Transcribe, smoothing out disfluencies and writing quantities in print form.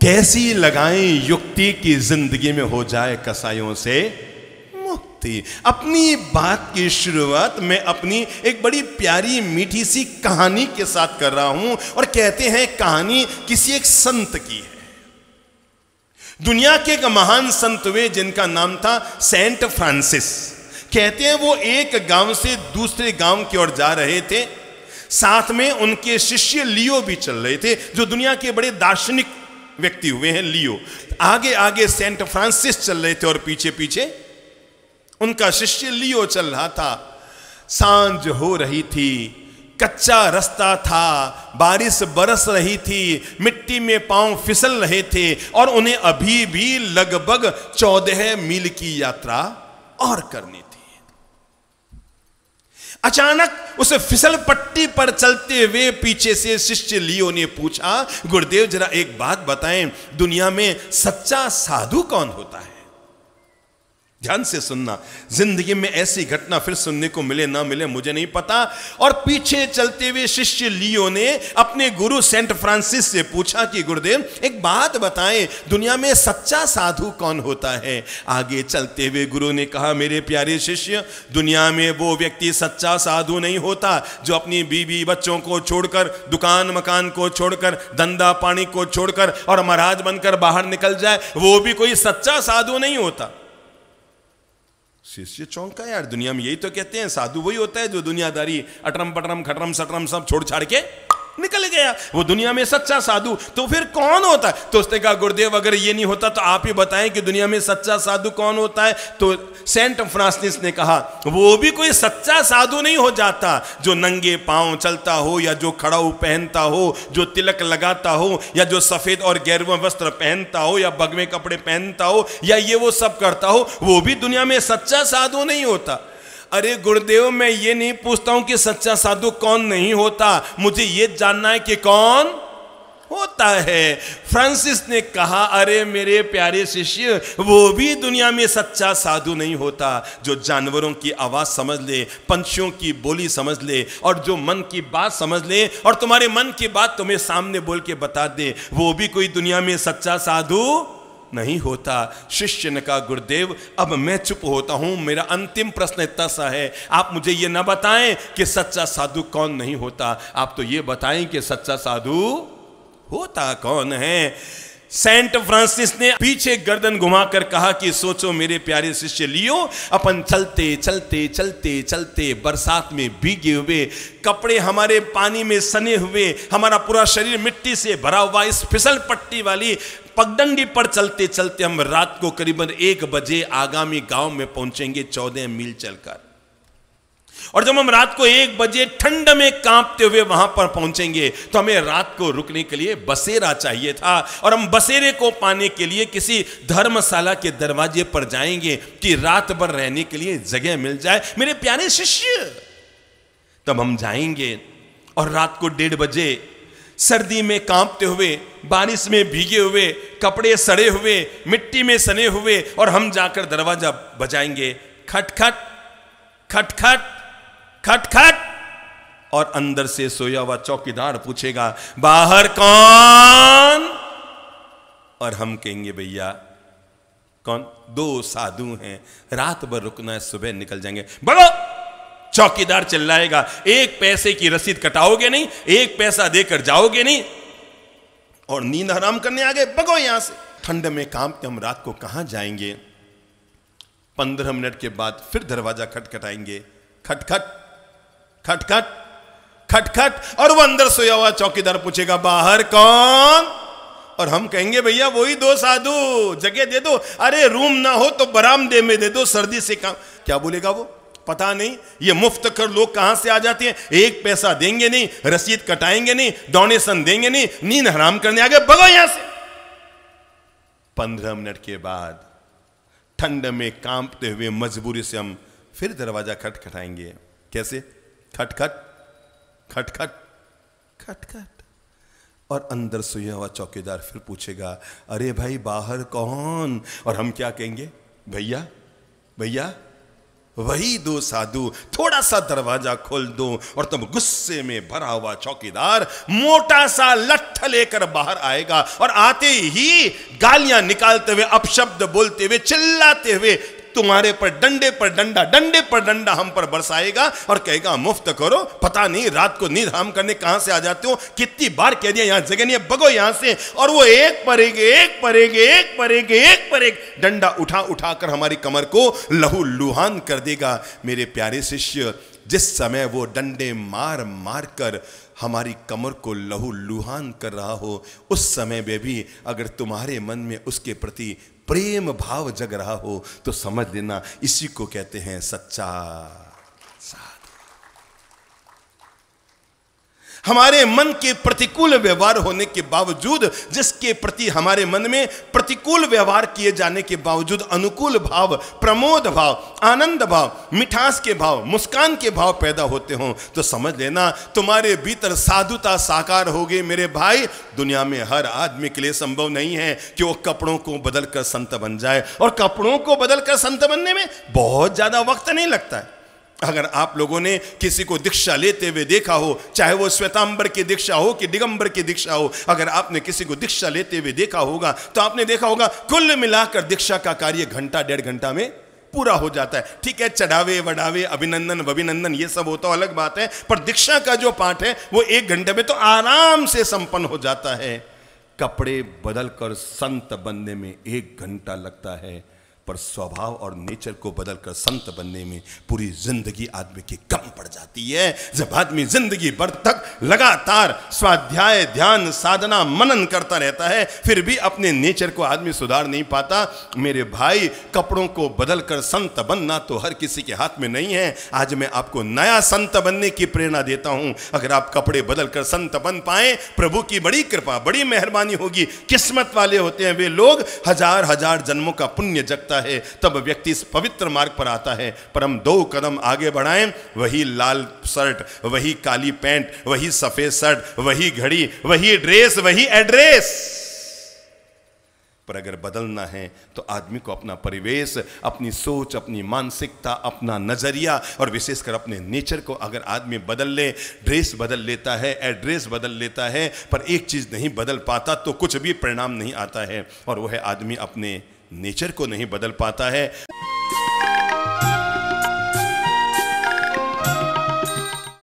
कैसी लगाएं युक्ति की जिंदगी में हो जाए कसाईयों से मुक्ति। अपनी बात की शुरुआत मैं अपनी एक बड़ी प्यारी मीठी सी कहानी के साथ कर रहा हूं, और कहते हैं कहानी किसी एक संत की है। दुनिया के एक महान संत हुए जिनका नाम था सेंट फ्रांसिस। कहते हैं वो एक गांव से दूसरे गांव की ओर जा रहे थे, साथ में उनके शिष्य लियो भी चल रहे थे, जो दुनिया के बड़े दार्शनिक व्यक्ति हुए हैं लियो। आगे आगे सेंट फ्रांसिस चल रहे थे और पीछे पीछे उनका शिष्य लियो चल रहा था। सांझ हो रही थी, कच्चा रास्ता था, बारिश बरस रही थी, मिट्टी में पांव फिसल रहे थे, और उन्हें अभी भी लगभग 14 मील की यात्रा और करनी थी। अचानक उस फिसल पट्टी पर चलते हुए पीछे से शिष्य लियो ने पूछा, गुरुदेव जरा एक बात बताएं, दुनिया में सच्चा साधु कौन होता है? ध्यान से सुनना, जिंदगी में ऐसी घटना फिर सुनने को मिले ना मिले मुझे नहीं पता। और पीछे चलते हुए शिष्य लियो ने अपने गुरु सेंट फ्रांसिस से पूछा कि गुरुदेव एक बात बताएं, दुनिया में सच्चा साधु कौन होता है? आगे चलते हुए गुरु ने कहा, मेरे प्यारे शिष्य, दुनिया में वो व्यक्ति सच्चा साधु नहीं होता जो अपनी बीवी बच्चों को छोड़कर, दुकान मकान को छोड़कर, धंधा पानी को छोड़कर और महाराज बनकर बाहर निकल जाए, वो भी कोई सच्चा साधु नहीं होता। शिष्य चौंका, यार दुनिया में यही तो कहते हैं साधु वही होता है जो दुनियादारी अटरम पटरम खटरम सटरम सब छोड़ छाड़ के निकल गया, वो दुनिया में सच्चा साधु। तो फिर कौन होता है? तो उसने कहा, गुरुदेव अगर ये नहीं होता तो आप ही बताएं कि दुनिया में सच्चा साधु कौन होता है। तो सेंट फ्रांसिस ने कहा, वो भी कोई सच्चा साधु नहीं हो जाता जो नंगे पांव चलता हो, या जो खड़ाऊ पहनता हो, जो तिलक लगाता हो, या जो सफेद और गेरुआ वस्त्र पहनता हो, या बगवे कपड़े पहनता हो, या ये वो सब करता हो, वो भी दुनिया में सच्चा साधु नहीं होता। अरे गुरुदेव, मैं ये नहीं पूछता हूं कि सच्चा साधु कौन नहीं होता, मुझे ये जानना है कि कौन होता है। फ्रांसिस ने कहा, अरे मेरे प्यारे शिष्य, वो भी दुनिया में सच्चा साधु नहीं होता जो जानवरों की आवाज समझ ले, पंछियों की बोली समझ ले, और जो मन की बात समझ ले और तुम्हारे मन की बात तुम्हें सामने बोल के बता दे, वो भी कोई दुनिया में सच्चा साधु नहीं होता। शिष्य ने कहा, गुरुदेव अब मैं चुप होता हूं, मेरा अंतिम प्रश्न इतना सा है, आप मुझे ये ना बताएं कि सच्चा साधु कौन नहीं होता, आप तो ये बताएं कि सच्चा साधु होता कौन है। सेंट फ्रांसिस ने पीछे गर्दन घुमाकर कहा कि सोचो मेरे प्यारे शिष्य लियो, अपन चलते चलते चलते चलते बरसात में भीगे हुए, कपड़े हमारे पानी में सने हुए, हमारा पूरा शरीर मिट्टी से भरा हुआ इस फिसल पट्टी वाली पगडंडी पर चलते चलते हम रात को करीबन 1 बजे आगामी गांव में पहुंचेंगे 14 मील चलकर। और जब हम रात को 1 बजे ठंड में कांपते हुए वहां पर पहुंचेंगे तो हमें रात को रुकने के लिए बसेरा चाहिए था, और हम बसेरे को पाने के लिए किसी धर्मशाला के दरवाजे पर जाएंगे कि रात भर रहने के लिए जगह मिल जाए। मेरे प्यारे शिष्य, तब हम जाएंगे और रात को 1:30 बजे सर्दी में कांपते हुए, बारिश में भीगे हुए, कपड़े सड़े हुए, मिट्टी में सने हुए, और हम जाकर दरवाजा बजाएंगे, खटखट खटखट खटखट, और अंदर से सोया हुआ चौकीदार पूछेगा, बाहर कौन? और हम कहेंगे, भैया कौन? 2 साधु हैं, रात भर रुकना है, सुबह निकल जाएंगे। बोलो! चौकीदार चिल्लाएगा, 1 पैसे की रसीद कटाओगे नहीं, 1 पैसा देकर जाओगे नहीं, और नींद हराम करने आ गए, भगो यहां से। ठंड में कांपते हम रात को कहां जाएंगे? 15 मिनट के बाद फिर दरवाजा खटखटाएंगे, खटखट खटखट खटखट, और वो अंदर सोया हुआ चौकीदार पूछेगा, बाहर कौन? और हम कहेंगे, भैया वही 2 साधु, जगह दे दो। अरे रूम ना हो तो बरामदे में दे दो, सर्दी से काम। क्या बोलेगा वो? पता नहीं, ये मुफ्त कर लोग कहां से आ जाते हैं, 1 पैसा देंगे नहीं, रसीद कटाएंगे नहीं, डोनेशन देंगे नहीं, नींद हराम करने आ गए, भगो यहां से। 15 मिनट के बाद ठंड में कांपते हुए मजबूरी से हम फिर दरवाजा खटखटाएंगे। कैसे? खटखट खटखट खटखट, और अंदर सोया हुआ चौकीदार फिर पूछेगा, अरे भाई बाहर कौन? और हम क्या कहेंगे, भैया भैया वही दो साधु, थोड़ा सा दरवाजा खोल दो और तब गुस्से में भरा हुआ चौकीदार मोटा सा लट्ठ लेकर बाहर आएगा और आते ही गालियां निकालते हुए, अपशब्द बोलते हुए, चिल्लाते हुए तुम्हारे पर डंडे पर डंडा हम पर बरसाएगा और कहेगा मुफ्त करो, पता नहीं रात को नींद हराम करने कहां से आ जाते हो, कितनी बार कह दिया यहां जगह नहीं है, भगो यहां से। और वो एक पर एक डंडा उठा कर हमारी कमर को लहू लुहान कर देगा। मेरे प्यारे शिष्य, जिस समय वो डंडे मार मार कर हमारी कमर को लहू लुहान कर रहा हो, उस समय में भी अगर तुम्हारे मन में उसके प्रति प्रेम भाव जग रहा हो तो समझ लेना इसी को कहते हैं सच्चा साधु। हमारे मन के प्रतिकूल व्यवहार होने के बावजूद, जिसके प्रति हमारे मन में प्रतिकूल व्यवहार किए जाने के बावजूद अनुकूल भाव, प्रमोद भाव, आनंद भाव, मिठास के भाव, मुस्कान के भाव पैदा होते हों, तो समझ लेना तुम्हारे भीतर साधुता साकार होगी। मेरे भाई, दुनिया में हर आदमी के लिए संभव नहीं है कि वो कपड़ों को बदलकर संत बन जाए, और कपड़ों को बदलकर संत बनने में बहुत ज्यादा वक्त नहीं लगता है। अगर आप लोगों ने किसी को दीक्षा लेते हुए देखा हो, चाहे वो श्वेतांबर की दीक्षा हो कि दिगंबर की दीक्षा हो, अगर आपने किसी को दीक्षा लेते हुए देखा होगा तो आपने देखा होगा कुल मिलाकर दीक्षा का कार्य घंटा 1.5 घंटा में पूरा हो जाता है। ठीक है, चढ़ावे वढ़ावे, अभिनंदन वभिनंदन ये सब होता अलग बात है, पर दीक्षा का जो पाठ है वो 1 घंटे में तो आराम से संपन्न हो जाता है। कपड़े बदलकर संत बनने में 1 घंटा लगता है, पर स्वभाव और नेचर को बदलकर संत बनने में पूरी जिंदगी आदमी की कम पड़ जाती है। जब आदमी जिंदगी भर तक लगातार स्वाध्याय, ध्यान, साधना, मनन करता रहता है, फिर भी अपने नेचर को आदमी सुधार नहीं पाता। मेरे भाई, कपड़ों को बदलकर संत बनना तो हर किसी के हाथ में नहीं है। आज मैं आपको नया संत बनने की प्रेरणा देता हूं। अगर आप कपड़े बदलकर संत बन पाए, प्रभु की बड़ी कृपा, बड़ी मेहरबानी होगी। किस्मत वाले होते हैं वे लोग, हजार जन्मों का पुण्य जगता है, तब व्यक्ति इस पवित्र मार्ग पर आता है। पर हम 2 कदम आगे बढ़ाएं, वही लाल शर्ट, वही काली पैंट, वही सफेद शर्ट, वही घड़ी, वही ड्रेस, वही एड्रेस। पर अगर बदलना है तो आदमी को अपना परिवेश, अपनी सोच, अपनी मानसिकता, अपना नजरिया और विशेषकर अपने नेचर को अगर आदमी बदल ले, ड्रेस बदल लेता है, एड्रेस बदल लेता है, पर एक चीज नहीं बदल पाता तो कुछ भी परिणाम नहीं आता है, और वह आदमी अपने नेचर को नहीं बदल पाता है।